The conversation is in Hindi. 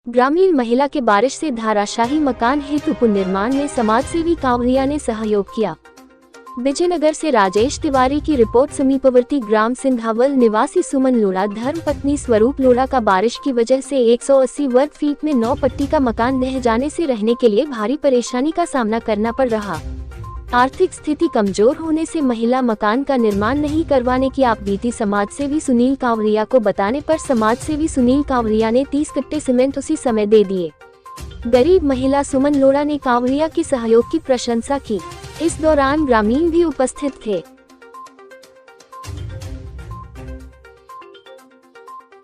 ग्रामीण महिला के बारिश से धाराशाही मकान हेतु पुनर्निर्माण में समाजसेवी कांवरिया ने सहयोग किया। विजयनगर से राजेश तिवारी की रिपोर्ट। समीपवर्ती ग्राम सिंधावल निवासी सुमन लोढ़ा धर्म पत्नी स्वरूप लोढ़ा का बारिश की वजह से 180 वर्ग फीट में 9 पट्टी का मकान ढह जाने से रहने के लिए भारी परेशानी का सामना करना पड़ रहा। आर्थिक स्थिति कमजोर होने से महिला मकान का निर्माण नहीं करवाने की आप बीती समाजसेवी सुनील कांवरिया को बताने पर समाजसेवी सुनील कांवरिया ने 30 कट्टे सीमेंट उसी समय दे दिए। गरीब महिला सुमन लोढ़ा ने कांवरिया के सहयोग की प्रशंसा की। इस दौरान ग्रामीण भी उपस्थित थे।